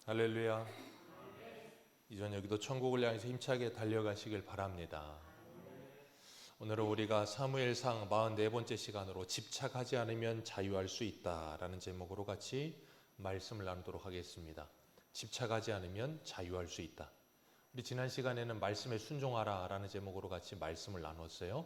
할렐루야. 이전 여기도 천국을 향해서 힘차게 달려가시길 바랍니다. 오늘은 우리가 사무엘상 44번째 시간으로 집착하지 않으면 자유할 수 있다라는 제목으로 같이 말씀을 나누도록 하겠습니다. 집착하지 않으면 자유할 수 있다. 우리 지난 시간에는 말씀에 순종하라 라는 제목으로 같이 말씀을 나눴어요.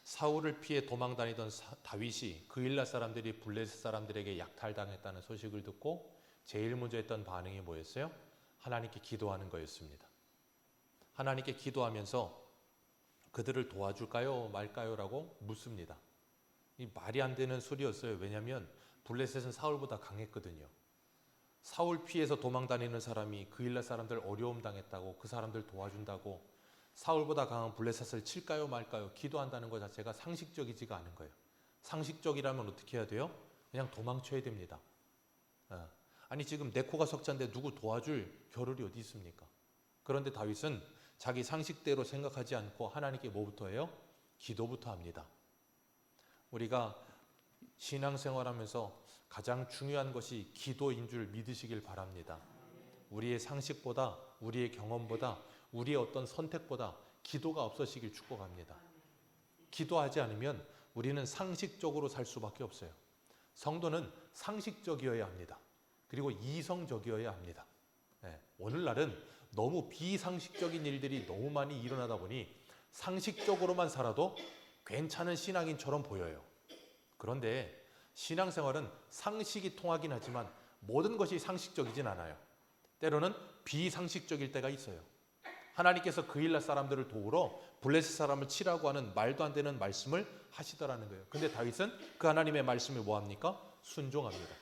사울을 피해 도망다니던 다윗이 그일라 사람들이 블레셋 사람들에게 약탈당했다는 소식을 듣고 제일 먼저 했던 반응이 뭐였어요? 하나님께 기도하는 거였습니다. 하나님께 기도하면서 그들을 도와줄까요 말까요? 라고 묻습니다. 이 말이 안 되는 소리였어요. 왜냐하면 블레셋은 사울보다 강했거든요. 사울 피해서 도망다니는 사람이 그일라 사람들 어려움 당했다고, 그 사람들 도와준다고 사울보다 강한 블레셋을 칠까요 말까요? 기도한다는 것 자체가 상식적이지가 않은 거예요. 상식적이라면 어떻게 해야 돼요? 그냥 도망쳐야 됩니다. 아니 지금 내 코가 석자인데 누구 도와줄 겨를이 어디 있습니까? 그런데 다윗은 자기 상식대로 생각하지 않고 하나님께 뭐부터 해요? 기도부터 합니다. 우리가 신앙생활하면서 가장 중요한 것이 기도인 줄 믿으시길 바랍니다. 우리의 상식보다, 우리의 경험보다, 우리의 어떤 선택보다 기도가 없어지길 축복합니다. 기도하지 않으면 우리는 상식적으로 살 수밖에 없어요. 성도는 상식적이어야 합니다. 그리고 이성적이어야 합니다. 오늘날은 너무 비상식적인 일들이 너무 많이 일어나다 보니 상식적으로만 살아도 괜찮은 신앙인처럼 보여요. 그런데 신앙생활은 상식이 통하긴 하지만 모든 것이 상식적이진 않아요. 때로는 비상식적일 때가 있어요. 하나님께서 그일라 사람들을 도우러 블레셋 사람을 치라고 하는 말도 안 되는 말씀을 하시더라는 거예요. 근데 다윗은 그 하나님의 말씀에 뭐합니까? 순종합니다.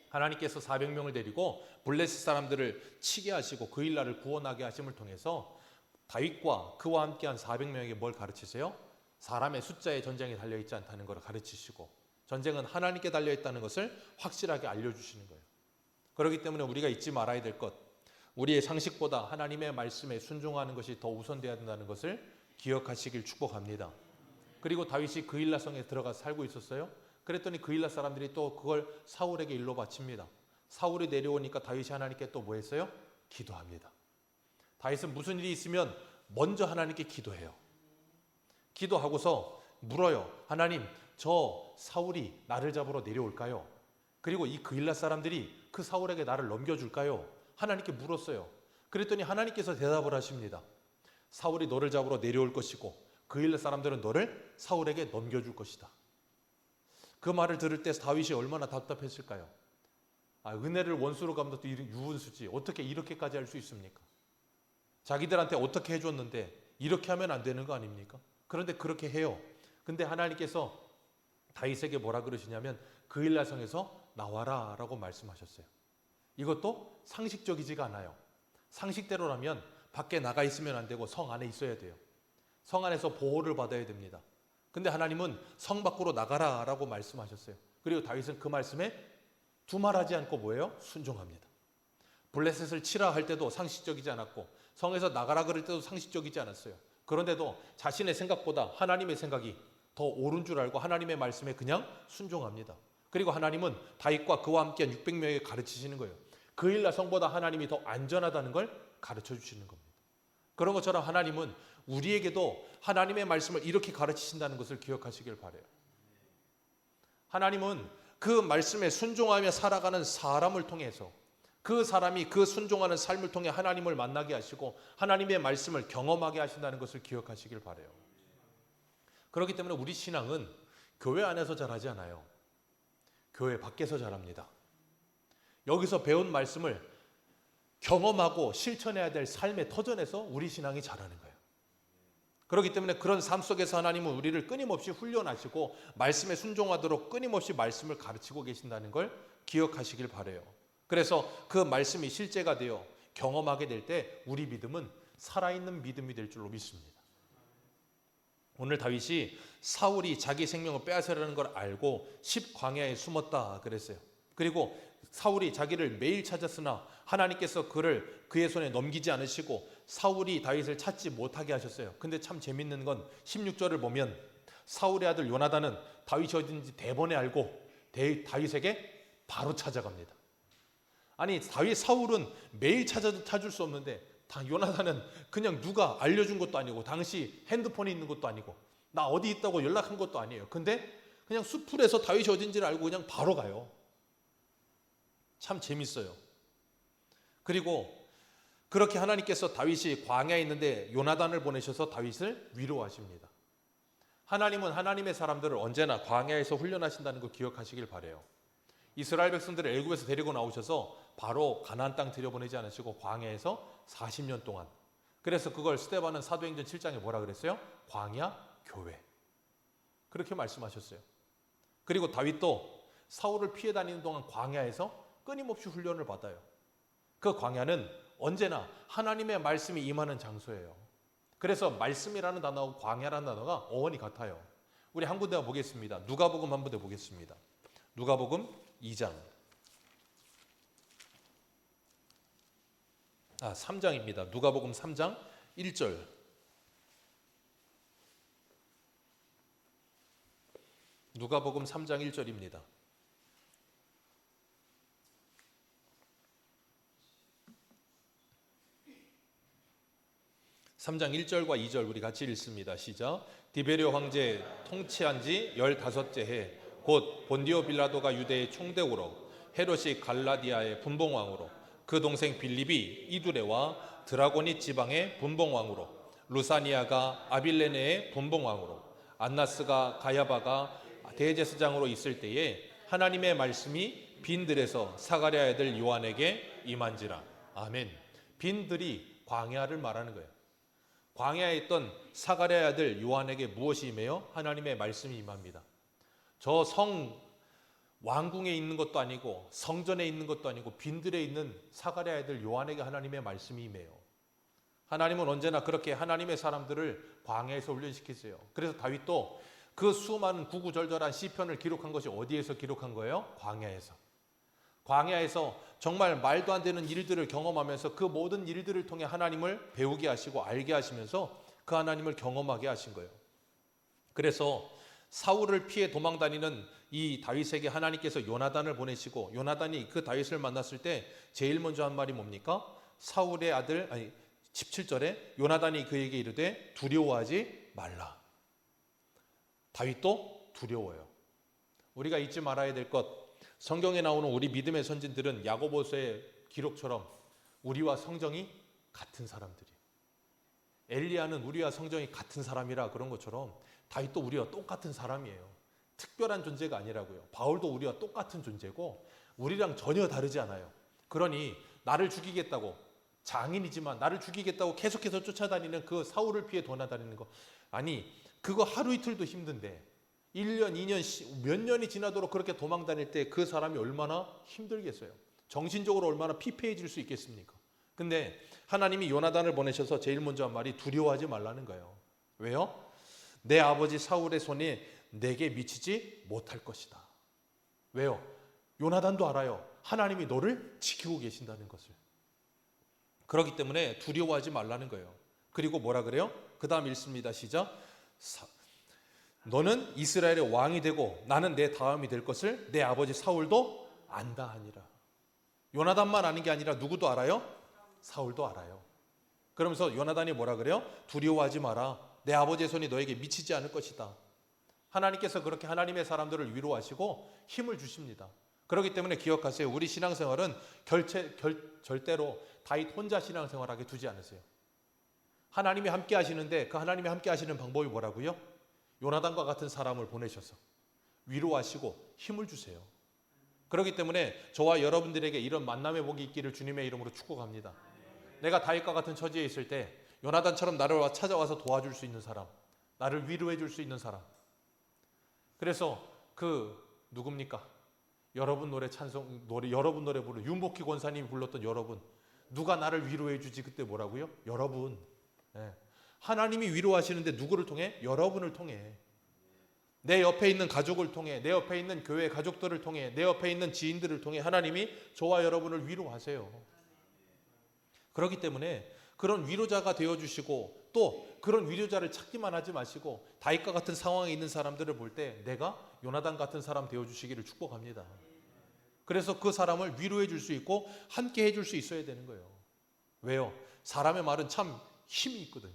하나님께서 400명을 데리고 블레셋 사람들을 치게 하시고 그일라를 구원하게 하심을 통해서 다윗과 그와 함께한 400명에게 뭘 가르치세요? 사람의 숫자에 전쟁이 달려있지 않다는 것을 가르치시고 전쟁은 하나님께 달려있다는 것을 확실하게 알려주시는 거예요. 그렇기 때문에 우리가 잊지 말아야 될 것, 우리의 상식보다 하나님의 말씀에 순종하는 것이 더 우선되어야 된다는 것을 기억하시길 축복합니다. 그리고 다윗이 그일라 성에 들어가서 살고 있었어요. 그랬더니 그일라 사람들이 또 그걸 사울에게 일로 바칩니다. 사울이 내려오니까 다윗이 하나님께 또 뭐 했어요? 기도합니다. 다윗은 무슨 일이 있으면 먼저 하나님께 기도해요. 기도하고서 물어요. 하나님, 저 사울이 나를 잡으러 내려올까요? 그리고 이 그일라 사람들이 그 사울에게 나를 넘겨줄까요? 하나님께 물었어요. 그랬더니 하나님께서 대답을 하십니다. 사울이 너를 잡으러 내려올 것이고 그일라 사람들은 너를 사울에게 넘겨줄 것이다. 그 말을 들을 때 다윗이 얼마나 답답했을까요? 은혜를 원수로 갚는 것도 유은수지 어떻게 이렇게까지 할 수 있습니까? 자기들한테 어떻게 해줬는데 이렇게 하면 안 되는 거 아닙니까? 그런데 그렇게 해요. 근데 하나님께서 다윗에게 뭐라 그러시냐면 그일라 성에서 나와라 라고 말씀하셨어요. 이것도 상식적이지가 않아요. 상식대로라면 밖에 나가 있으면 안 되고 성 안에 있어야 돼요. 성 안에서 보호를 받아야 됩니다. 근데 하나님은 성 밖으로 나가라 라고 말씀하셨어요. 그리고 다윗은 그 말씀에 두말하지 않고 뭐예요? 순종합니다. 블레셋을 치라 할 때도 상식적이지 않았고 성에서 나가라 그럴 때도 상식적이지 않았어요. 그런데도 자신의 생각보다 하나님의 생각이 더 옳은 줄 알고 하나님의 말씀에 그냥 순종합니다. 그리고 하나님은 다윗과 그와 함께한 600명에게 가르치시는 거예요. 그일라 성보다 하나님이 더 안전하다는 걸 가르쳐 주시는 겁니다. 그런 것처럼 하나님은 우리에게도 하나님의 말씀을 이렇게 가르치신다는 것을 기억하시길 바라요. 하나님은 그 말씀에 순종하며 살아가는 사람을 통해서 그 사람이 그 순종하는 삶을 통해 하나님을 만나게 하시고 하나님의 말씀을 경험하게 하신다는 것을 기억하시길 바라요. 그렇기 때문에 우리 신앙은 교회 안에서 자라지 않아요. 교회 밖에서 자랍니다. 여기서 배운 말씀을 경험하고 실천해야 될 삶의 터전에서 우리 신앙이 자라는 거예요. 그렇기 때문에 그런 삶 속에서 하나님은 우리를 끊임없이 훈련하시고 말씀에 순종하도록 끊임없이 말씀을 가르치고 계신다는 걸 기억하시길 바라요. 그래서 그 말씀이 실제가 되어 경험하게 될 때 우리 믿음은 살아있는 믿음이 될 줄로 믿습니다. 오늘 다윗이 사울이 자기 생명을 빼앗으려는 걸 알고 10광야에 숨었다 그랬어요. 그리고 사울이 자기를 매일 찾았으나 하나님께서 그의 손에 넘기지 않으시고 사울이 다윗을 찾지 못하게 하셨어요. 근데 참 재밌는 건 16절을 보면 사울의 아들 요나단은 다윗이 어딘지 대번에 알고 다윗에게 바로 찾아갑니다. 아니 다윗 사울은 매일 찾아도 찾을 수 없는데 요나단은 그냥 누가 알려준 것도 아니고 당시 핸드폰이 있는 것도 아니고 나 어디 있다고 연락한 것도 아니에요. 근데 그냥 수풀에서 다윗이 어딘지를 알고 그냥 바로 가요. 참 재밌어요. 그리고 그렇게 하나님께서 다윗이 광야에 있는데 요나단을 보내셔서 다윗을 위로하십니다. 하나님은 하나님의 사람들을 언제나 광야에서 훈련하신다는 거 기억하시길 바라요. 이스라엘 백성들을 애굽에서 데리고 나오셔서 바로 가나안 땅 들여보내지 않으시고 광야에서 40년 동안, 그래서 그걸 스데반은 사도행전 7장에 뭐라 그랬어요? 광야 교회, 그렇게 말씀하셨어요. 그리고 다윗도 사울을 피해 다니는 동안 광야에서 끊임없이 훈련을 받아요. 그 광야는 언제나 하나님의 말씀이 임하는 장소예요. 그래서 말씀이라는 단어하고 광야라는 단어가 어원이 같아요. 우리 한 군데 보겠습니다. 누가복음 한 군데 보겠습니다. 누가복음 2장 3장입니다. 누가복음 3장 1절. 누가복음 3장 1절입니다. 3장 1절과 2절 우리 같이 읽습니다. 시작. 디베rio 황제 통치한 지 15째 해 곧 본디오 빌라도가 유대의 총대우로 헤롯이 갈라디아의 분봉왕으로 그 동생 빌립이 이두레와 드라고니 지방의 분봉왕으로 루사니아가 아빌레네의 분봉왕으로 안나스가 가야바가 대제사장으로 있을 때에 하나님의 말씀이 빈들에서 사가랴 아들 요한에게 임한지라. 아멘. 빈들이 광야를 말하는 거예요. 광야에 있던 사가랴 아들 요한에게 무엇이 임해요? 하나님의 말씀이 임합니다. 저 성 왕궁에 있는 것도 아니고 성전에 있는 것도 아니고 빈들에 있는 사가랴 아들 요한에게 하나님의 말씀이 임해요. 하나님은 언제나 그렇게 하나님의 사람들을 광야에서 훈련시키세요. 그래서 다윗도 그 수많은 구구절절한 시편을 기록한 것이 어디에서 기록한 거예요? 광야에서. 광야에서 정말 말도 안 되는 일들을 경험하면서 그 모든 일들을 통해 하나님을 배우게 하시고 알게 하시면서 그 하나님을 경험하게 하신 거예요. 그래서 사울을 피해 도망다니는 이 다윗에게 하나님께서 요나단을 보내시고 요나단이 그 다윗을 만났을 때 제일 먼저 한 말이 뭡니까? 사울의 아들, 17절에 요나단이 그에게 이르되 두려워하지 말라. 다윗도 두려워요. 우리가 잊지 말아야 될 것, 성경에 나오는 우리 믿음의 선진들은 야고보서의 기록처럼 우리와 성정이 같은 사람들이, 엘리야는 우리와 성정이 같은 사람이라 그런 것처럼 다윗도 우리와 똑같은 사람이에요. 특별한 존재가 아니라고요. 바울도 우리와 똑같은 존재고 우리랑 전혀 다르지 않아요. 그러니 나를 죽이겠다고, 장인이지만 나를 죽이겠다고 계속해서 쫓아다니는 그 사울을 피해 도나다니는 거, 아니 그거 하루 이틀도 힘든데 1년, 2년, 몇 년이 지나도록 그렇게 도망다닐 때 그 사람이 얼마나 힘들겠어요. 정신적으로 얼마나 피폐해질 수 있겠습니까? 근데 하나님이 요나단을 보내셔서 제일 먼저 한 말이 두려워하지 말라는 거예요. 왜요? 내 아버지 사울의 손이 내게 미치지 못할 것이다. 왜요? 요나단도 알아요. 하나님이 너를 지키고 계신다는 것을. 그렇기 때문에 두려워하지 말라는 거예요. 그리고 뭐라 그래요? 그 다음 읽습니다. 시작. 너는 이스라엘의 왕이 되고 나는 내 다음이 될 것을 내 아버지 사울도 안다 하니라. 요나단만 아는 게 아니라 누구도 알아요? 사울도 알아요. 그러면서 요나단이 뭐라 그래요? 두려워하지 마라. 내 아버지의 손이 너에게 미치지 않을 것이다. 하나님께서 그렇게 하나님의 사람들을 위로하시고 힘을 주십니다. 그렇기 때문에 기억하세요. 우리 신앙생활은 절대로 다윗 혼자 신앙생활하게 두지 않으세요. 하나님이 함께 하시는데 그 하나님이 함께 하시는 방법이 뭐라고요? 요나단과 같은 사람을 보내셔서 위로하시고 힘을 주세요. 그렇기 때문에 저와 여러분들에게 이런 만남의 복이 있기를 주님의 이름으로 축복합니다. 내가 다윗과 같은 처지에 있을 때 요나단처럼 나를 찾아와서 도와줄 수 있는 사람, 나를 위로해 줄 수 있는 사람. 그래서 누굽니까? 여러분 노래 부르 윤복희 권사님이 불렀던 여러분, 누가 나를 위로해 주지? 그때 뭐라고요? 여러분. 네. 하나님이 위로하시는데 누구를 통해? 여러분을 통해. 내 옆에 있는 가족을 통해, 내 옆에 있는 교회 가족들을 통해, 내 옆에 있는 지인들을 통해 하나님이 저와 여러분을 위로하세요. 그렇기 때문에 그런 위로자가 되어주시고 또 그런 위로자를 찾기만 하지 마시고 다윗과 같은 상황에 있는 사람들을 볼 때 내가 요나단 같은 사람 되어주시기를 축복합니다. 그래서 그 사람을 위로해 줄 수 있고 함께 해줄 수 있어야 되는 거예요. 왜요? 사람의 말은 참 힘이 있거든요.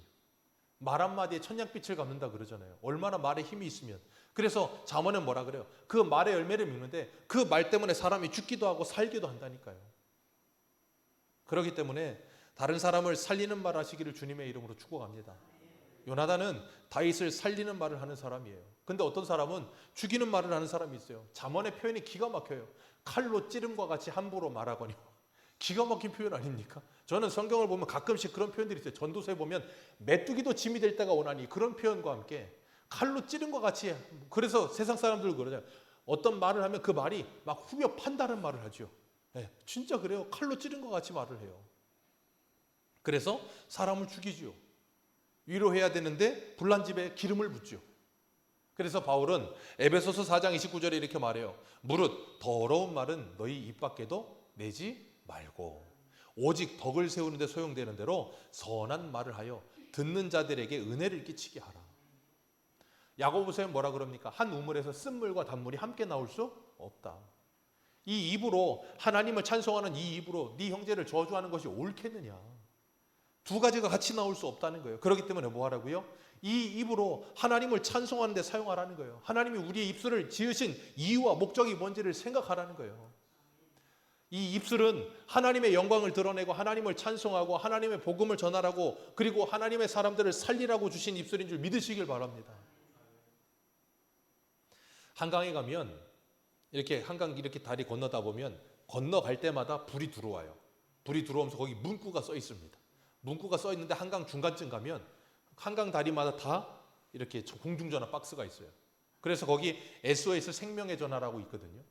말 한마디에 천냥빛을 갚는다 그러잖아요. 얼마나 말에 힘이 있으면. 그래서 잠언은 뭐라 그래요? 그 말의 열매를 믿는데 그 말 때문에 사람이 죽기도 하고 살기도 한다니까요. 그렇기 때문에 다른 사람을 살리는 말 하시기를 주님의 이름으로 축복합니다. 요나단은 다윗을 살리는 말을 하는 사람이에요. 근데 어떤 사람은 죽이는 말을 하는 사람이 있어요. 잠언의 표현이 기가 막혀요. 칼로 찌름과 같이 함부로 말하거니와. 기가 막힌 표현 아닙니까? 저는 성경을 보면 가끔씩 그런 표현들이 있어요. 전도서에 보면 메뚜기도 짐이 될 때가 오나니, 그런 표현과 함께 칼로 찌른과 같이. 그래서 세상 사람들 그러잖아요. 어떤 말을 하면 그 말이 막 후벼 판다는 말을 하죠. 네, 진짜 그래요. 칼로 찌른 것 같이 말을 해요. 그래서 사람을 죽이죠. 위로해야 되는데 불난 집에 기름을 붓죠. 그래서 바울은 에베소서 4장 29절에 이렇게 말해요. 무릇 더러운 말은 너희 입 밖에도 내지 말고 오직 덕을 세우는 데 소용되는 대로 선한 말을 하여 듣는 자들에게 은혜를 끼치게 하라. 야고보서에 뭐라 그럽니까? 한 우물에서 쓴물과 단물이 함께 나올 수 없다. 이 입으로, 하나님을 찬송하는 이 입으로 네 형제를 저주하는 것이 옳겠느냐? 두 가지가 같이 나올 수 없다는 거예요. 그렇기 때문에 뭐 하라고요? 이 입으로 하나님을 찬송하는 데 사용하라는 거예요. 하나님이 우리의 입술을 지으신 이유와 목적이 뭔지를 생각하라는 거예요. 이 입술은 하나님의 영광을 드러내고 하나님을 찬송하고 하나님의 복음을 전하라고, 그리고 하나님의 사람들을 살리라고 주신 입술인 줄 믿으시길 바랍니다. 한강에 가면 이렇게 한강 이렇게 다리 건너다 보면 건너갈 때마다 불이 들어와요. 불이 들어오면서 거기 문구가 써 있습니다. 문구가 써 있는데 한강 중간쯤 가면 한강 다리마다 다 이렇게 공중전화 박스가 있어요. 그래서 거기 SOS 생명의 전화라고 있거든요.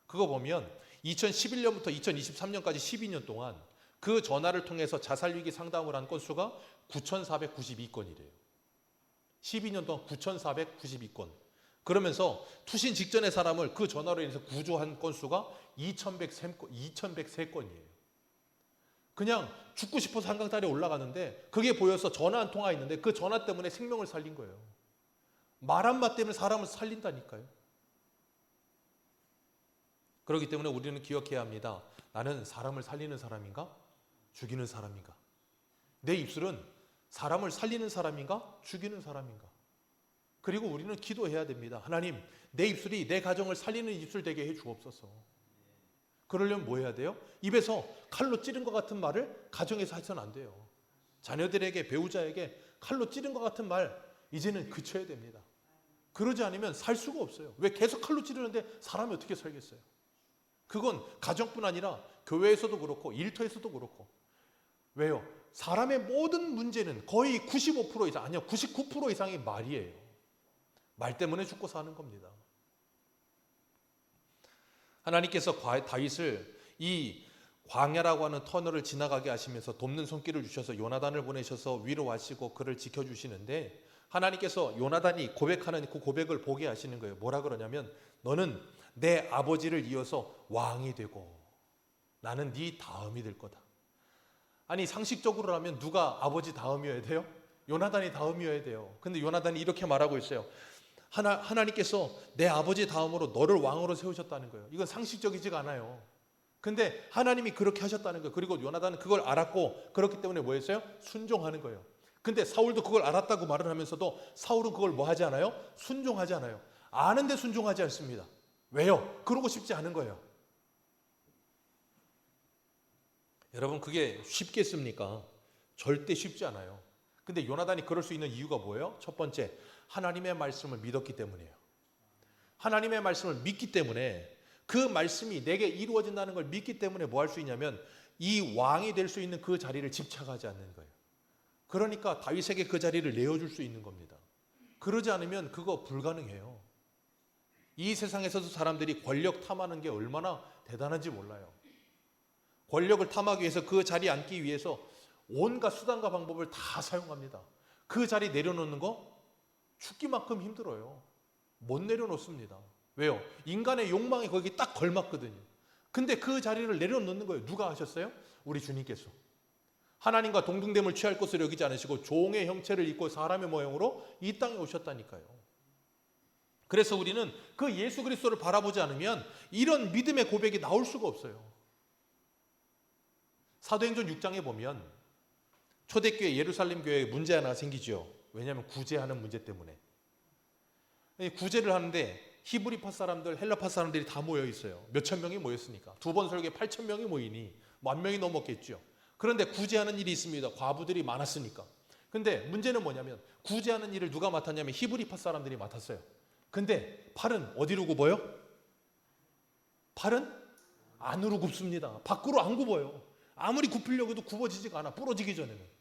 그거 보면 2011년부터 2023년까지 12년 동안 그 전화를 통해서 자살위기 상담을 한 건수가 9,492건이래요. 12년 동안 9,492건. 그러면서 투신 직전의 사람을 그 전화로 인해서 구조한 건수가 2,103건이에요. 그냥 죽고 싶어서 한강다리에 올라가는데 그게 보여서 전화 한 통화 있는데 그 전화 때문에 생명을 살린 거예요. 말 한마디 때문에 사람을 살린다니까요. 그렇기 때문에 우리는 기억해야 합니다. 나는 사람을 살리는 사람인가? 죽이는 사람인가? 내 입술은 사람을 살리는 사람인가? 죽이는 사람인가? 그리고 우리는 기도해야 됩니다. 하나님, 내 입술이 내 가정을 살리는 입술 되게 해 주옵소서. 그러려면 뭐 해야 돼요? 입에서 칼로 찌른 것 같은 말을 가정에서 해서는 안 돼요. 자녀들에게, 배우자에게 칼로 찌른 것 같은 말 이제는 그쳐야 됩니다. 그러지 않으면 살 수가 없어요. 왜? 계속 칼로 찌르는데 사람이 어떻게 살겠어요? 그건 가정뿐 아니라 교회에서도 그렇고 일터에서도 그렇고. 왜요? 사람의 모든 문제는 거의 95% 이상, 아니요 99% 이상이 말이에요. 말 때문에 죽고 사는 겁니다. 하나님께서 다윗을 이 광야라고 하는 터널을 지나가게 하시면서 돕는 손길을 주셔서 요나단을 보내셔서 위로하시고 그를 지켜주시는데, 하나님께서 요나단이 고백하는 그 고백을 보게 하시는 거예요. 뭐라 그러냐면, 너는 내 아버지를 이어서 왕이 되고 나는 네 다음이 될 거다. 아니, 상식적으로라면 누가 아버지 다음이어야 돼요? 요나단이 다음이어야 돼요. 근데 요나단이 이렇게 말하고 있어요. 하나님께서 내 아버지 다음으로 너를 왕으로 세우셨다는 거예요. 이건 상식적이지가 않아요. 근데 하나님이 그렇게 하셨다는 거예요. 그리고 요나단은 그걸 알았고, 그렇기 때문에 뭐 했어요? 순종하는 거예요. 근데 사울도 그걸 알았다고 말을 하면서도 사울은 그걸 뭐 하지 않아요? 순종하지 않아요. 아는데 순종하지 않습니다. 왜요? 그러고 싶지 않은 거예요. 여러분, 그게 쉽겠습니까? 절대 쉽지 않아요. 근데 요나단이 그럴 수 있는 이유가 뭐예요? 첫 번째, 하나님의 말씀을 믿었기 때문이에요. 하나님의 말씀을 믿기 때문에, 그 말씀이 내게 이루어진다는 걸 믿기 때문에 뭐 할 수 있냐면 이 왕이 될 수 있는 그 자리를 집착하지 않는 거예요. 그러니까 다윗에게 그 자리를 내어줄 수 있는 겁니다. 그러지 않으면 그거 불가능해요. 이 세상에서도 사람들이 권력 탐하는 게 얼마나 대단한지 몰라요. 권력을 탐하기 위해서, 그 자리에 앉기 위해서 온갖 수단과 방법을 다 사용합니다. 그 자리 내려놓는 거 죽기만큼 힘들어요. 못 내려놓습니다. 왜요? 인간의 욕망이 거기 딱 걸맞거든요. 근데 그 자리를 내려놓는 거예요. 누가 하셨어요? 우리 주님께서. 하나님과 동등됨을 취할 것을 여기지 않으시고 종의 형체를 입고 사람의 모형으로 이 땅에 오셨다니까요. 그래서 우리는 그 예수 그리스도를 바라보지 않으면 이런 믿음의 고백이 나올 수가 없어요. 사도행전 6장에 보면 초대교회 예루살렘 교회에 문제 하나 생기죠. 왜냐하면 구제하는 문제 때문에. 구제를 하는데 히브리파 사람들, 헬라파 사람들이 다 모여 있어요. 몇천 명이 모였으니까. 두 번 설교에 8천 명이 모이니 10,000명이 넘었겠죠. 그런데 구제하는 일이 있습니다. 과부들이 많았으니까. 근데 문제는 뭐냐면 구제하는 일을 누가 맡았냐면 히브리파 사람들이 맡았어요. 근데 팔은 어디로 굽어요? 팔은 안으로 굽습니다. 밖으로 안 굽어요. 아무리 굽히려고 해도 굽어지지가 않아. 부러지기 전에는.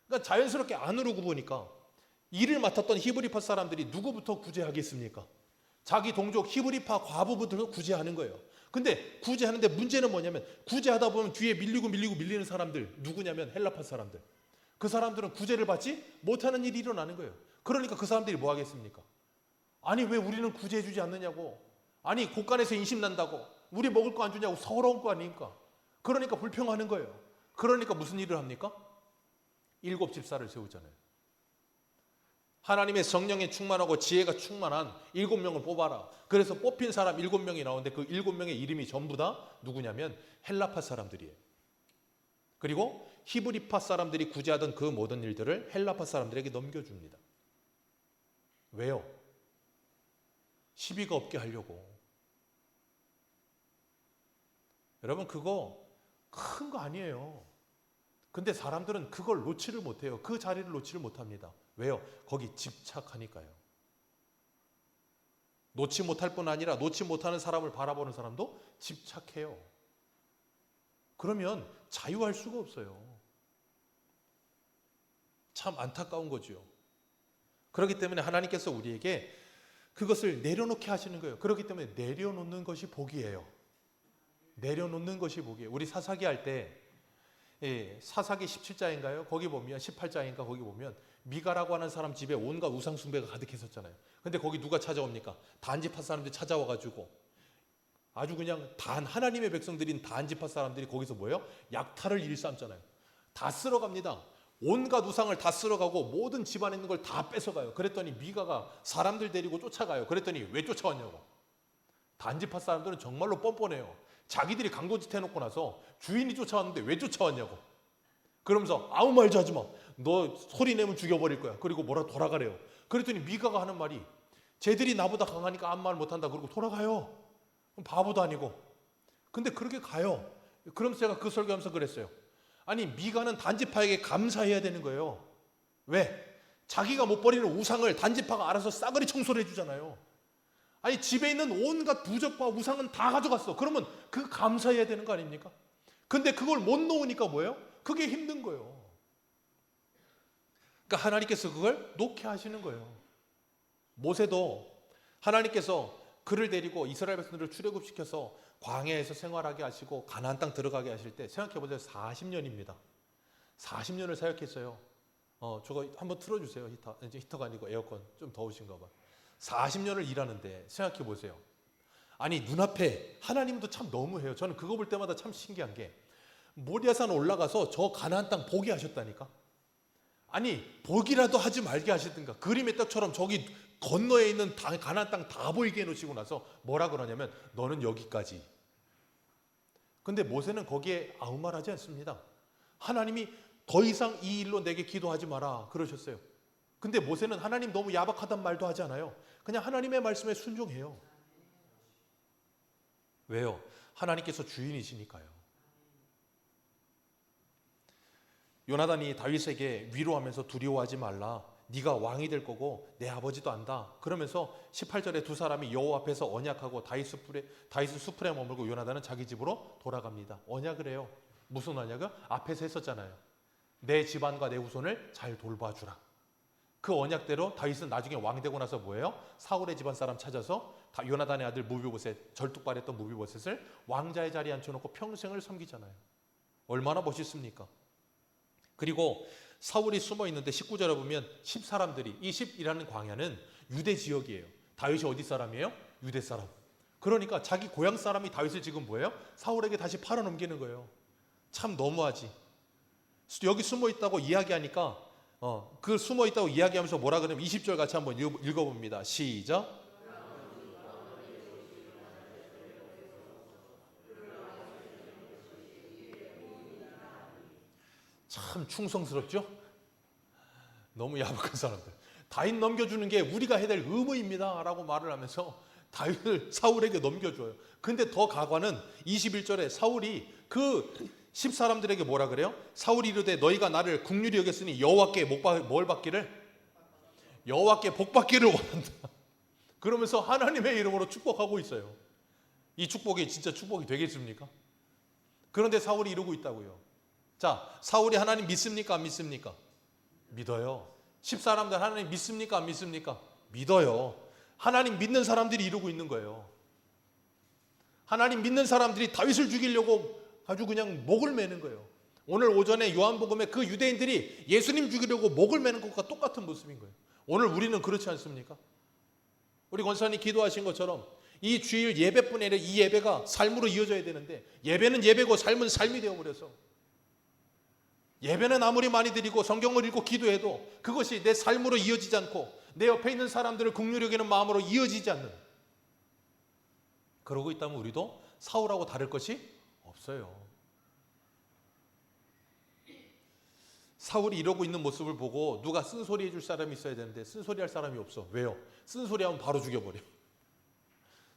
그러니까 자연스럽게 안으로 굽으니까 일을 맡았던 히브리파 사람들이 누구부터 구제하겠습니까? 자기 동족 히브리파 과부부터 구제하는 거예요. 근데 구제하는데 문제는 뭐냐면 구제하다 보면 뒤에 밀리는 사람들 누구냐면 헬라파 사람들. 그 사람들은 구제를 받지 못하는 일이 일어나는 거예요. 그러니까 그 사람들이 뭐 하겠습니까? 아니 왜 우리는 구제해 주지 않느냐고. 아니 곳간에서 인심 난다고. 우리 먹을 거 안 주냐고 서러운 거 아닙니까? 그러니까 불평하는 거예요. 그러니까 무슨 일을 합니까? 7 집사를 세우잖아요. 하나님의 성령에 충만하고 지혜가 충만한 7명을 뽑아라. 그래서 뽑힌 사람 7명이 나오는데 그 7명의 이름이 전부 다 누구냐면 헬라파 사람들이에요. 그리고 히브리파 사람들이 구제하던 그 모든 일들을 헬라파 사람들에게 넘겨줍니다. 왜요? 시비가 없게 하려고. 여러분 그거 큰 거 아니에요. 근데 사람들은 그걸 놓지를 못해요. 그 자리를 놓지를 못합니다. 왜요? 거기 집착하니까요. 놓지 못할 뿐 아니라 놓지 못하는 사람을 바라보는 사람도 집착해요. 그러면 자유할 수가 없어요. 참 안타까운 거죠. 그렇기 때문에 하나님께서 우리에게 그것을 내려놓게 하시는 거예요. 그렇기 때문에 내려놓는 것이 복이에요. 내려놓는 것이 복이에요. 우리 사사기 할 때 사사기 17장인가요? 거기 보면 18장인가 거기 보면 미가라고 하는 사람 집에 온갖 우상 숭배가 가득했었잖아요. 근데 거기 누가 찾아옵니까? 단지파 사람들이 찾아와가지고 아주 그냥 하나님의 백성들인 단지파 사람들이 거기서 뭐예요? 약탈을 일삼잖아요. 다 쓸어갑니다. 온갖 우상을 다 쓸어가고 모든 집안에 있는 걸 다 뺏어가요. 그랬더니 미가가 사람들 데리고 쫓아가요. 그랬더니 왜 쫓아왔냐고. 단지파 사람들은 정말로 뻔뻔해요. 자기들이 강도짓 해놓고 나서 주인이 쫓아왔는데 왜 쫓아왔냐고. 그러면서 아무 말도 하지 마. 너 소리 내면 죽여버릴 거야. 그리고 뭐라 돌아가래요. 그랬더니 미가가 하는 말이 쟤들이 나보다 강하니까 아무 말 못한다. 그러고 돌아가요. 바보도 아니고. 근데 그렇게 가요. 그러면서 제가 그 설교하면서 그랬어요. 아니 미가는 단지파에게 감사해야 되는 거예요. 왜? 자기가 못 버리는 우상을 단지파가 알아서 싸그리 청소를 해주잖아요. 아니 집에 있는 온갖 부적과 우상은 다 가져갔어. 그러면 그 감사해야 되는 거 아닙니까? 근데 그걸 못 놓으니까 뭐예요? 그게 힘든 거예요. 그러니까 하나님께서 그걸 놓게 하시는 거예요. 모세도 하나님께서 그를 데리고 이스라엘 백성들을 출애굽시켜서 광야에서 생활하게 하시고 가나안 땅 들어가게 하실 때 생각해보세요. 40년입니다. 40년을 사역했어요. 저거 한번 틀어주세요. 히터가 아니고 에어컨. 좀 더우신가 봐. 40년을 일하는데 생각해 보세요. 아니 눈앞에 하나님도 참 너무해요. 저는 그거 볼 때마다 참 신기한 게 모리아산 올라가서 저 가나안 땅 보게 하셨다니까. 아니 보기라도 하지 말게 하시든가. 그림의 떡처럼 저기 건너에 있는 가나안 땅 다 보이게 해놓으시고 나서 뭐라 그러냐면 너는 여기까지. 근데 모세는 거기에 아무 말 하지 않습니다. 하나님이 더 이상 이 일로 내게 기도하지 마라 그러셨어요. 근데 모세는 하나님 너무 야박하단 말도 하지 않아요. 그냥 하나님의 말씀에 순종해요. 왜요? 하나님께서 주인이시니까요. 요나단이 다윗에게 위로하면서 두려워하지 말라. 네가 왕이 될 거고 내 아버지도 안다. 그러면서 18절에 두 사람이 여호와 앞에서 언약하고 다윗 수풀에 머물고 요나단은 자기 집으로 돌아갑니다. 언약을 해요. 무슨 언약을? 앞에서 했었잖아요. 내 집안과 내 후손을 잘 돌봐주라. 그 언약대로 다윗은 나중에 왕 되고 나서 뭐예요? 사울의 집안 사람 찾아서 요나단의 아들 무비보셋, 절뚝발했던 무비보셋을 왕자의 자리에 앉혀놓고 평생을 섬기잖아요. 얼마나 멋있습니까? 그리고 사울이 숨어 있는데 19절에 보면 10사람들이, 이 10이라는 광야는 유대 지역이에요. 다윗이 어디 사람이에요? 유대 사람. 그러니까 자기 고향 사람이 다윗을 지금 뭐예요? 사울에게 다시 팔아넘기는 거예요. 참 너무하지. 여기 숨어 있다고 이야기하니까 그 숨어 있다고 이야기하면서 뭐라 그러냐면 20절 같이 한번 읽어봅니다. 시작. 참 충성스럽죠? 너무 야박한 사람들. 다윗 넘겨주는 게 우리가 해야 될 의무입니다 라고 말을 하면서 다윗을 사울에게 넘겨줘요. 근데 더 가관은 21절에 사울이 그 10사람들에게 뭐라 그래요? 사울이 이르되 너희가 나를 국률이 여겼으니 여호와께 뭘 받기를? 여호와께 복 받기를 원한다. 그러면서 하나님의 이름으로 축복하고 있어요. 이 축복이 진짜 축복이 되겠습니까? 그런데 사울이 이러고 있다고요. 자, 사울이 하나님 믿습니까? 안 믿습니까? 믿어요. 10사람들 하나님 믿습니까? 안 믿습니까? 믿어요. 하나님 믿는 사람들이 이러고 있는 거예요. 하나님 믿는 사람들이 다윗을 죽이려고 아주 그냥 목을 매는 거예요. 오늘 오전에 요한복음에 그 유대인들이 예수님 죽이려고 목을 매는 것과 똑같은 모습인 거예요. 오늘 우리는 그렇지 않습니까? 우리 권사님 기도하신 것처럼 이 주일 예배뿐 아니라 이 예배가 삶으로 이어져야 되는데 예배는 예배고 삶은 삶이 되어버려서 예배는 아무리 많이 드리고 성경을 읽고 기도해도 그것이 내 삶으로 이어지지 않고 내 옆에 있는 사람들을 긍휼히 여기는 마음으로 이어지지 않는, 그러고 있다면 우리도 사울하고 다를 것이 없어요. 사울이 이러고 있는 모습을 보고 누가 쓴소리 해줄 사람이 있어야 되는데 쓴소리 할 사람이 없어. 왜요? 쓴소리 하면 바로 죽여버려.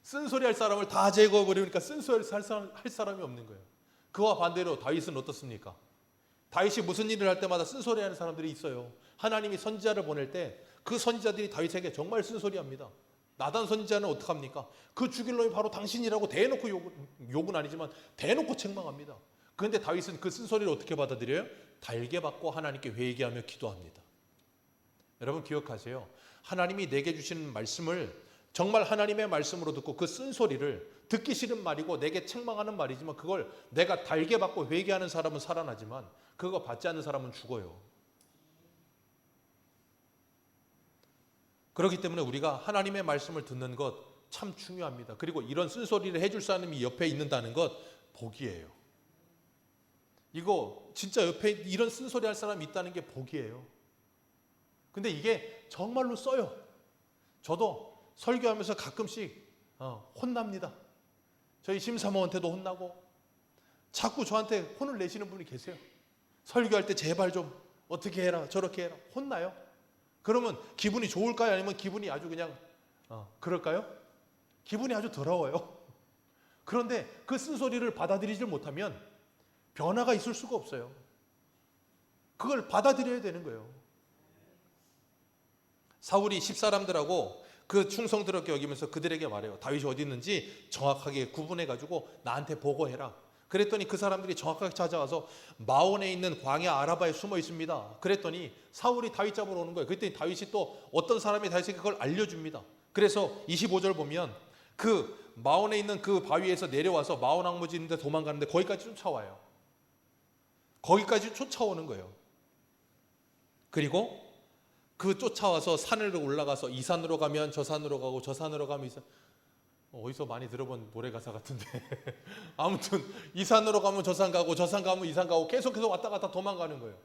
쓴소리 할 사람을 다 제거해버리니까 쓴소리 할 사람이 없는 거예요. 그와 반대로 다윗은 어떻습니까? 다윗이 무슨 일을 할 때마다 쓴소리 하는 사람들이 있어요. 하나님이 선지자를 보낼 때 그 선지자들이 다윗에게 정말 쓴소리 합니다. 나단 선지자는 어떡합니까? 그 죽일 놈이 바로 당신이라고 대놓고 욕은 아니지만 대놓고 책망합니다. 그런데 다윗은 그 쓴소리를 어떻게 받아들여요? 달게 받고 하나님께 회개하며 기도합니다. 여러분 기억하세요. 하나님이 내게 주시는 말씀을 정말 하나님의 말씀으로 듣고 그 쓴소리를 듣기 싫은 말이고 내게 책망하는 말이지만 그걸 내가 달게 받고 회개하는 사람은 살아나지만 그거 받지 않는 사람은 죽어요. 그렇기 때문에 우리가 하나님의 말씀을 듣는 것 참 중요합니다. 그리고 이런 쓴소리를 해줄 사람이 옆에 있는다는 것 복이에요. 이거 진짜 옆에 이런 쓴소리 할 사람이 있다는 게 복이에요. 근데 이게 정말로 써요. 저도 설교하면서 가끔씩 혼납니다. 저희 심사모한테도 혼나고 자꾸 저한테 혼을 내시는 분이 계세요. 설교할 때 제발 좀 어떻게 해라 저렇게 해라 혼나요. 그러면 기분이 좋을까요? 아니면 기분이 아주 그냥 그럴까요? 기분이 아주 더러워요. 그런데 그 쓴소리를 받아들이지 못하면 변화가 있을 수가 없어요. 그걸 받아들여야 되는 거예요. 사울이 10사람들하고 그 충성스럽게 여기면서 그들에게 말해요. 다윗이 어디 있는지 정확하게 구분해가지고 나한테 보고해라. 그랬더니 그 사람들이 정확하게 찾아가서 마온에 있는 광야 아라바에 숨어 있습니다. 그랬더니 사울이 다윗 잡으러 오는 거예요. 그랬더니 다윗이 또 어떤 사람이 다윗에게 그걸 알려줍니다. 그래서 25절 보면 그 마온에 있는 그 바위에서 내려와서 마온 황무지 있는데 도망가는데 거기까지 쫓아와요. 거기까지 쫓아오는 거예요. 그리고 그 쫓아와서 산을 올라가서 이 산으로 가면 저 산으로 가고 저 산으로 가면 이 산, 어디서 많이 들어본 노래 가사 같은데 아무튼 이 산으로 가면 저 산 가고 저 산 가면 이 산 가고 계속해서 왔다 갔다 도망가는 거예요.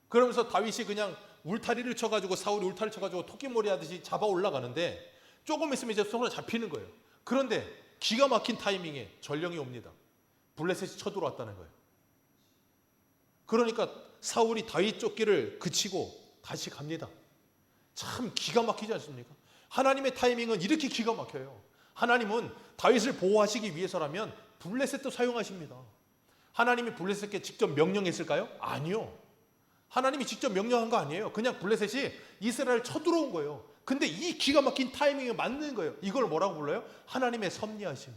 그러면서 다윗이 그냥 울타리를 쳐가지고 사울이 울타리 쳐가지고 토끼몰이 하듯이 잡아 올라가는데 조금 있으면 이제 손으로 잡히는 거예요. 그런데 기가 막힌 타이밍에 전령이 옵니다. 블레셋이 쳐들어왔다는 거예요. 그러니까 사울이 다윗 쫓기를 그치고 다시 갑니다. 참 기가 막히지 않습니까? 하나님의 타이밍은 이렇게 기가 막혀요. 하나님은 다윗을 보호하시기 위해서라면 블레셋도 사용하십니다. 하나님이 블레셋에게 직접 명령했을까요? 아니요. 하나님이 직접 명령한 거 아니에요. 그냥 블레셋이 이스라엘을 쳐들어온 거예요. 근데 이 기가 막힌 타이밍에 맞는 거예요. 이걸 뭐라고 불러요? 하나님의 섭리하심.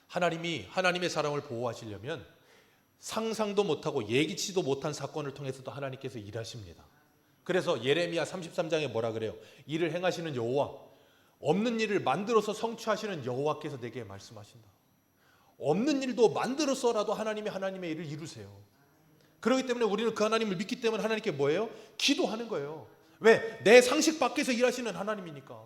하나님이 하나님의 사람을 보호하시려면 상상도 못하고 예기치도 못한 사건을 통해서도 하나님께서 일하십니다. 그래서 예레미야 33장에 뭐라 그래요? 이를 행하시는 여호와, 없는 일을 만들어서 성취하시는 여호와께서 내게 말씀하신다. 없는 일도 만들어서라도 하나님의 일을 이루세요. 그렇기 때문에 우리는 그 하나님을 믿기 때문에 하나님께 뭐예요? 기도하는 거예요. 왜? 내 상식 밖에서 일하시는 하나님이니까.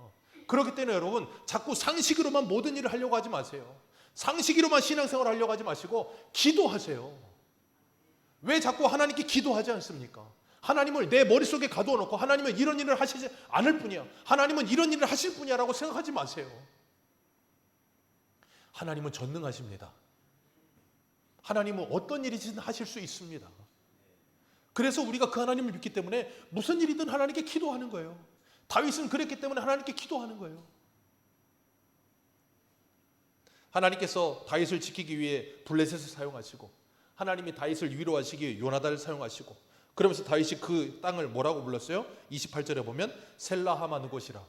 그렇기 때문에 여러분 자꾸 상식으로만 모든 일을 하려고 하지 마세요. 상식으로만 신앙생활을 하려고 하지 마시고 기도하세요. 왜 자꾸 하나님께 기도하지 않습니까? 하나님을 내 머릿속에 가두어 놓고 하나님은 이런 일을 하시지 않을 뿐이야, 하나님은 이런 일을 하실 뿐이야 라고 생각하지 마세요. 하나님은 전능하십니다. 하나님은 어떤 일이든 하실 수 있습니다. 그래서 우리가 그 하나님을 믿기 때문에 무슨 일이든 하나님께 기도하는 거예요. 다윗은 그랬기 때문에 하나님께 기도하는 거예요. 하나님께서 다윗을 지키기 위해 블레셋을 사용하시고, 하나님이 다윗을 위로하시기 위해 요나단을 사용하시고, 그러면서 다윗이 그 땅을 뭐라고 불렀어요? 28절에 보면 셀라하마느곳이라.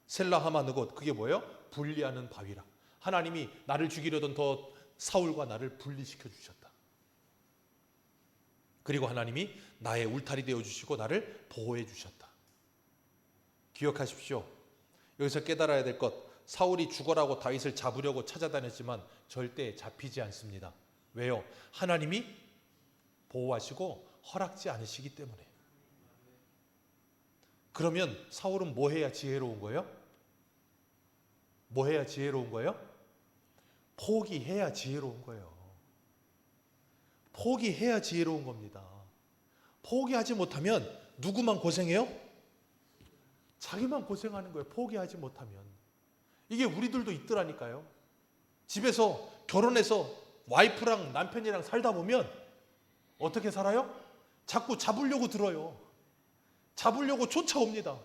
셀라하마느곳, 그게 뭐예요? 분리하는 바위라. 하나님이 나를 죽이려던 더 사울과 나를 분리시켜 주셨다. 그리고 하나님이 나의 울타리 되어 주시고 나를 보호해 주셨다. 기억하십시오. 여기서 깨달아야 될 것, 사울이 죽어라고 다윗을 잡으려고 찾아다녔지만 절대 잡히지 않습니다. 왜요? 하나님이 보호하시고 허락지 않으시기 때문에. 그러면 사울은 뭐 해야 지혜로운 거예요? 뭐 해야 지혜로운 거예요? 포기해야 지혜로운 거예요. 포기해야 지혜로운 겁니다. 포기하지 못하면 누구만 고생해요? 자기만 고생하는 거예요. 포기하지 못하면. 이게 우리들도 있더라니까요. 집에서 결혼해서 와이프랑 남편이랑 살다 보면 어떻게 살아요? 자꾸 잡으려고 들어요. 잡으려고 쫓아옵니다.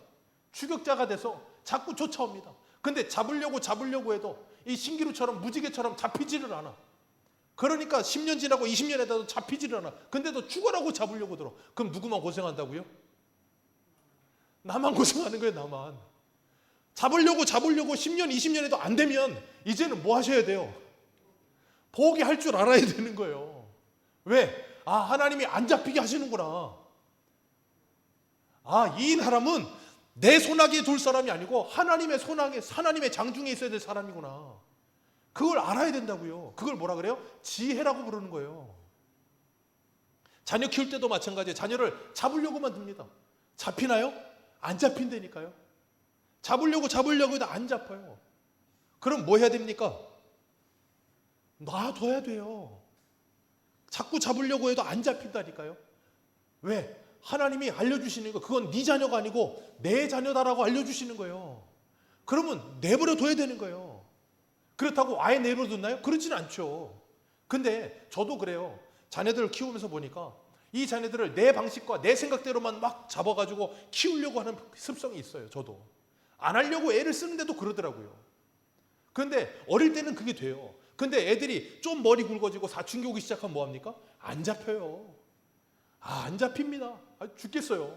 추격자가 돼서 자꾸 쫓아옵니다. 근데 잡으려고 해도 이 신기루처럼 무지개처럼 잡히지를 않아. 그러니까 10년 지나고 20년에 돼도 잡히지를 않아. 근데도 죽어라고 잡으려고 들어. 그럼 누구만 고생한다고요? 나만 고생하는 거예요. 나만. 잡으려고 10년 20년에도 안 되면 이제는 뭐 하셔야 돼요? 포기할 줄 알아야 되는 거예요. 왜? 하나님이 안 잡히게 하시는구나. 이 사람은 내 손아귀에 둘 사람이 아니고 하나님의 손아귀에, 하나님의 장중에 있어야 될 사람이구나. 그걸 알아야 된다고요. 그걸 뭐라 그래요? 지혜라고 부르는 거예요. 자녀 키울 때도 마찬가지예요. 자녀를 잡으려고만 듭니다. 잡히나요? 안 잡힌다니까요. 잡으려고 해도 안 잡혀요. 그럼 뭐 해야 됩니까? 놔둬야 돼요. 자꾸 잡으려고 해도 안 잡힌다니까요. 왜? 하나님이 알려주시는 거, 그건 네 자녀가 아니고 내 자녀다라고 알려주시는 거예요. 그러면 내버려 둬야 되는 거예요. 그렇다고 아예 내버려 뒀나요? 그렇지는 않죠. 근데 저도 그래요. 자녀들을 키우면서 보니까 이 자녀들을 내 방식과 내 생각대로만 막 잡아가지고 키우려고 하는 습성이 있어요. 저도. 안 하려고 애를 쓰는데도 그러더라고요. 근데 어릴 때는 그게 돼요. 근데 애들이 좀 머리 굵어지고 사춘기 오기 시작하면 뭐합니까? 안 잡혀요. 안 잡힙니다. 죽겠어요.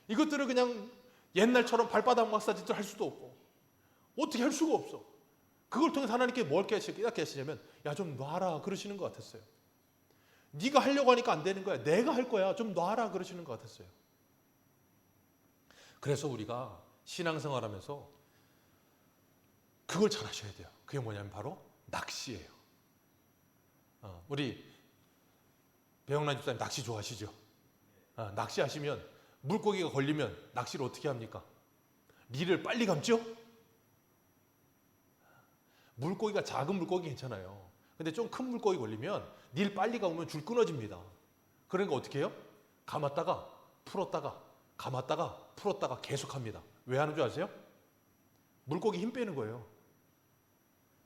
이것들을 그냥 옛날처럼 발바닥 마사지를 할 수도 없고 어떻게 할 수가 없어. 그걸 통해서 하나님께 뭘 깨닫게 하시냐면 야, 좀 놔라 그러시는 것 같았어요. 네가 하려고 하니까 안 되는 거야. 내가 할 거야. 좀 놔라 그러시는 것 같았어요. 그래서 우리가 신앙생활하면서 그걸 잘 하셔야 돼요. 그게 뭐냐면 바로 낚시예요. 우리 배영란 집사님 낚시 좋아하시죠? 낚시하시면 물고기가 걸리면 낚시를 어떻게 합니까? 릴을 빨리 감죠? 물고기가 작은 물고기 괜찮아요. 근데 좀 큰 물고기 걸리면 릴 빨리 감으면 줄 끊어집니다. 그러니까 어떻게 해요? 감았다가 풀었다가 감았다가 풀었다가 계속합니다. 왜 하는 줄 아세요? 물고기 힘 빼는 거예요.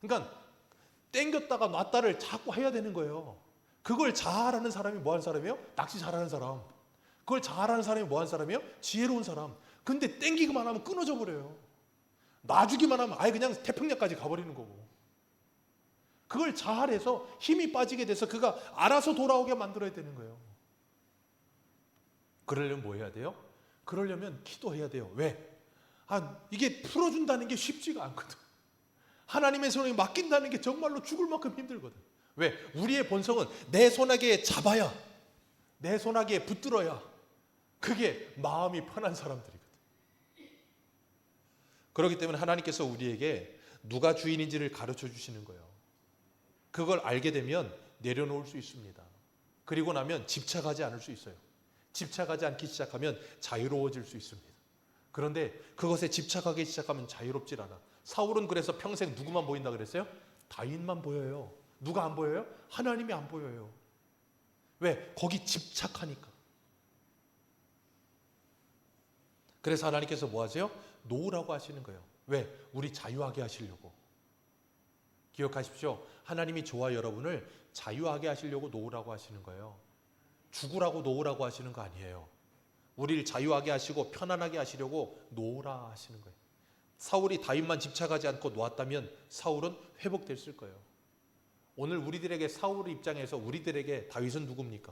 그러니까 땡겼다가 놨다를 자꾸 해야 되는 거예요. 그걸 잘하는 사람이 뭐 하는 사람이에요? 낚시 잘하는 사람. 그걸 잘하는 사람이 뭐 하는 사람이에요? 지혜로운 사람. 근데 땡기기만 하면 끊어져 버려요. 놔주기만 하면 아예 그냥 태평양까지 가버리는 거고. 그걸 잘해서 힘이 빠지게 돼서 그가 알아서 돌아오게 만들어야 되는 거예요. 그러려면 뭐 해야 돼요? 그러려면 기도해야 돼요. 왜? 이게 풀어준다는 게 쉽지가 않거든. 하나님의 손에 맡긴다는 게 정말로 죽을 만큼 힘들거든. 왜? 우리의 본성은 내 손아귀에 잡아야, 내 손아귀에 붙들어야 그게 마음이 편한 사람들이거든. 그렇기 때문에 하나님께서 우리에게 누가 주인인지를 가르쳐 주시는 거예요. 그걸 알게 되면 내려놓을 수 있습니다. 그리고 나면 집착하지 않을 수 있어요. 집착하지 않기 시작하면 자유로워질 수 있습니다. 그런데 그것에 집착하기 시작하면 자유롭질 않아. 사울은 그래서 평생 누구만 보인다 그랬어요? 다윗만 보여요. 누가 안 보여요? 하나님이 안 보여요. 왜? 거기 집착하니까. 그래서 하나님께서 뭐 하세요? 놓으라고 하시는 거예요. 왜? 우리 자유하게 하시려고. 기억하십시오. 하나님이 저와 여러분을 자유하게 하시려고 놓으라고 하시는 거예요. 죽으라고 놓으라고 하시는 거 아니에요. 우리를 자유하게 하시고 편안하게 하시려고 놓으라 하시는 거예요. 사울이 다윗만 집착하지 않고 놓았다면 사울은 회복됐을 거예요. 오늘 우리들에게 사울 입장에서 우리들에게 다윗은 누굽니까?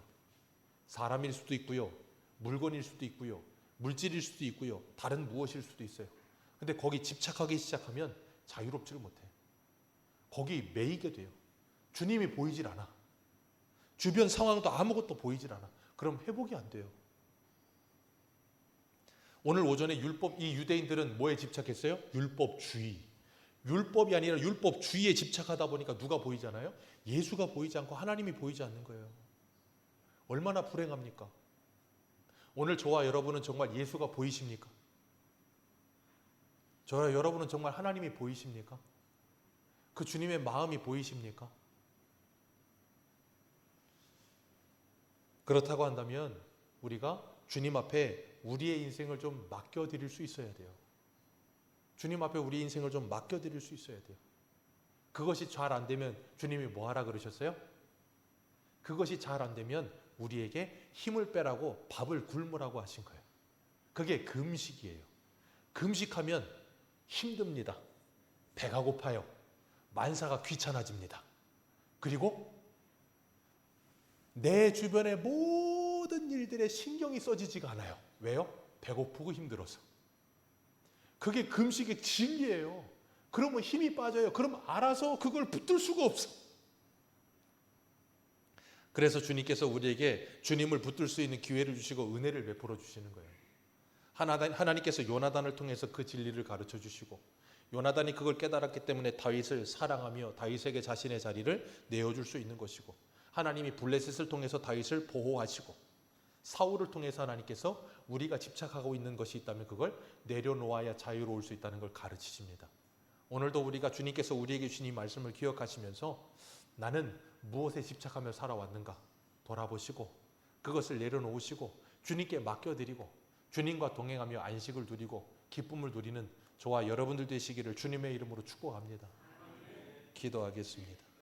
사람일 수도 있고요. 물건일 수도 있고요. 물질일 수도 있고요. 다른 무엇일 수도 있어요. 근데 거기 집착하기 시작하면 자유롭지를 못해. 거기 매이게 돼요. 주님이 보이질 않아. 주변 상황도 아무것도 보이질 않아. 그럼 회복이 안 돼요. 오늘 오전에 이 유대인들은 뭐에 집착했어요? 율법주의. 율법이 아니라 율법주의에 집착하다 보니까 누가 보이잖아요? 예수가 보이지 않고 하나님이 보이지 않는 거예요. 얼마나 불행합니까? 오늘 저와 여러분은 정말 예수가 보이십니까? 저와 여러분은 정말 하나님이 보이십니까? 그 주님의 마음이 보이십니까? 그렇다고 한다면 우리가 주님 앞에 우리의 인생을 좀 맡겨드릴 수 있어야 돼요. 주님 앞에 우리 인생을 좀 맡겨드릴 수 있어야 돼요. 그것이 잘 안 되면 주님이 뭐 하라 그러셨어요? 그것이 잘 안 되면 우리에게 힘을 빼라고 밥을 굶으라고 하신 거예요. 그게 금식이에요. 금식하면 힘듭니다. 배가 고파요. 만사가 귀찮아집니다. 그리고 내 주변의 모든 일들에 신경이 써지지가 않아요. 왜요? 배고프고 힘들어서. 그게 금식의 진리예요. 그러면 힘이 빠져요. 그럼 알아서 그걸 붙들 수가 없어. 그래서 주님께서 우리에게 주님을 붙들 수 있는 기회를 주시고 은혜를 베풀어 주시는 거예요. 하나님께서 요나단을 통해서 그 진리를 가르쳐 주시고 요나단이 그걸 깨달았기 때문에 다윗을 사랑하며 다윗에게 자신의 자리를 내어줄 수 있는 것이고 하나님이 블레셋을 통해서 다윗을 보호하시고 사울을 통해서 하나님께서 우리가 집착하고 있는 것이 있다면 그걸 내려놓아야 자유로울 수 있다는 걸 가르치십니다. 오늘도 우리가 주님께서 우리에게 주신 이 말씀을 기억하시면서 나는 무엇에 집착하며 살아왔는가 돌아보시고 그것을 내려놓으시고 주님께 맡겨드리고 주님과 동행하며 안식을 누리고 기쁨을 누리는 저와 여러분들 되시기를 주님의 이름으로 축복합니다. 기도하겠습니다.